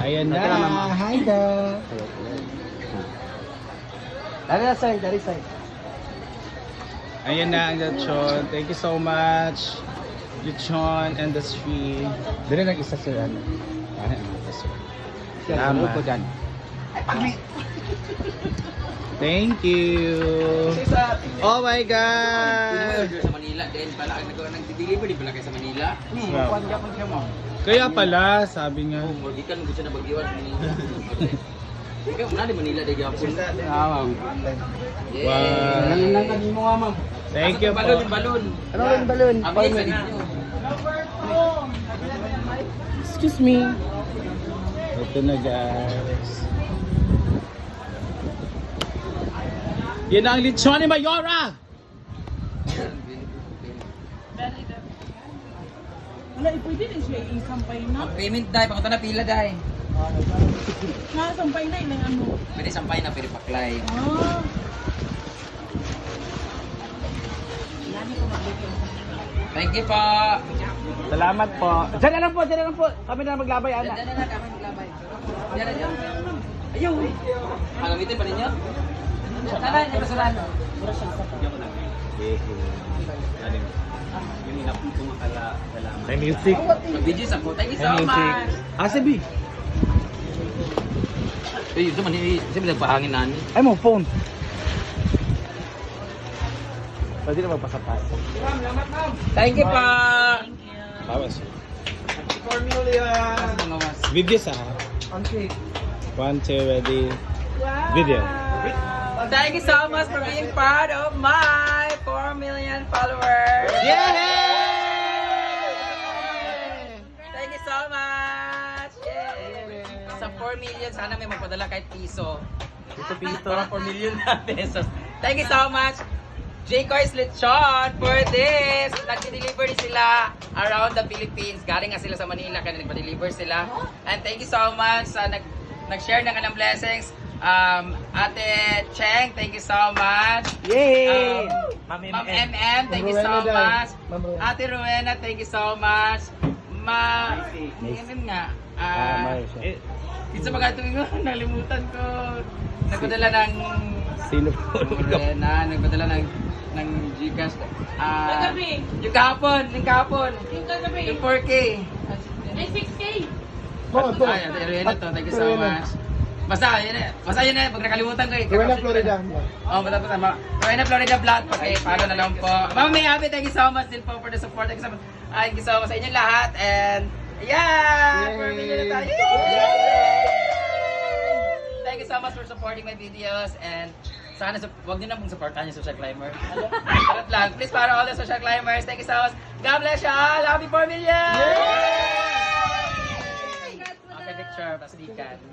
Ayan na. Hi there. Dari side. Ayan na ang lechon. Thank you so much. Lechon Industry. Dili lang isa sir ano. Salamat. Ko dyan. Thank you. Oh my God. Sa Manila din pala ang nag-deliver di pala kayo sa Manila. Wow. Kuan ka mo. Kaya pala, sabi nga. Oh, gikan gusto na bagiwan ni. Ikaw na di Manila di gyapon. Ma'am. Wow. Nangan mo nga ma'am. Thank you Balon, po. balon. Ano rin balon? Abli sa ninyo. Excuse me. Ito na guys. Yan ang lechon ni Mayora. Wala, pwede din siya isampay na. Payment dai, pakunta na pila dai. Sampay na ilang ano. Pwede sampay na, pwede paklay. Ah. Thank you po. Salamat po. Diyan na lang po, diyan na lang po. Kami na maglabay, ana. Diyan na kami maglabay. Diyan na diyan. Ayaw. Gamitin pa ninyo? Sana niya basuran. May music. Mag-video sa po. Thank you so May music. much. Ah, sabi. Eh, ito man, sabi nagpahangin na ni. Ay mo, phone. Pwede na magpasapas. Thank you po. Bawas. Cornelia. Mga mas. Video sa. Okay. 1, 2, ready. Video. Thank you so much for being part of my 4 million followers. Yay! Thank you so much. Yay! Sa 4 million, sana may magpadala kahit piso. Piso. Para 4 million na pesos. Thank you so much. J-Coy's Lechon for this. Nag-deliver sila around the Philippines. Galing nga sila sa Manila kaya nagpa-deliver sila. And thank you so much sa nag-share ng kanang blessings. Ate Cheng, thank you so much. Yay! Ma'am MM, thank you so much. Ate Rowena, thank you so much. Ganun nga. Kinsa ba gatong nalimutan ko. Nagpadala ng Sino po? Rowena, nagpadala ng Gcash. Kagabi. Yung kahapon. Yung kagabi. Yung 4K. Ay, 6K. Ay, Ate Rowena to, thank you so much. Basta yun na, pag nakalimutan ko eh. Rowena, Florida. Oh, matapos na. Rowena, Florida Vlog. Okay, follow na lang po. Mama May Happy, thank you so much din po for the support. Thank you so much. Thank you so much sa inyong lahat. And, yeah! 4 million na tayo. Thank you so much for supporting my videos. And, sana, huwag nyo na pong supportahan yung social climber. Charot lang. Please, para all the social climbers, thank you so much. God bless you all. Happy 4 million! Okay, picture. Pasadikan.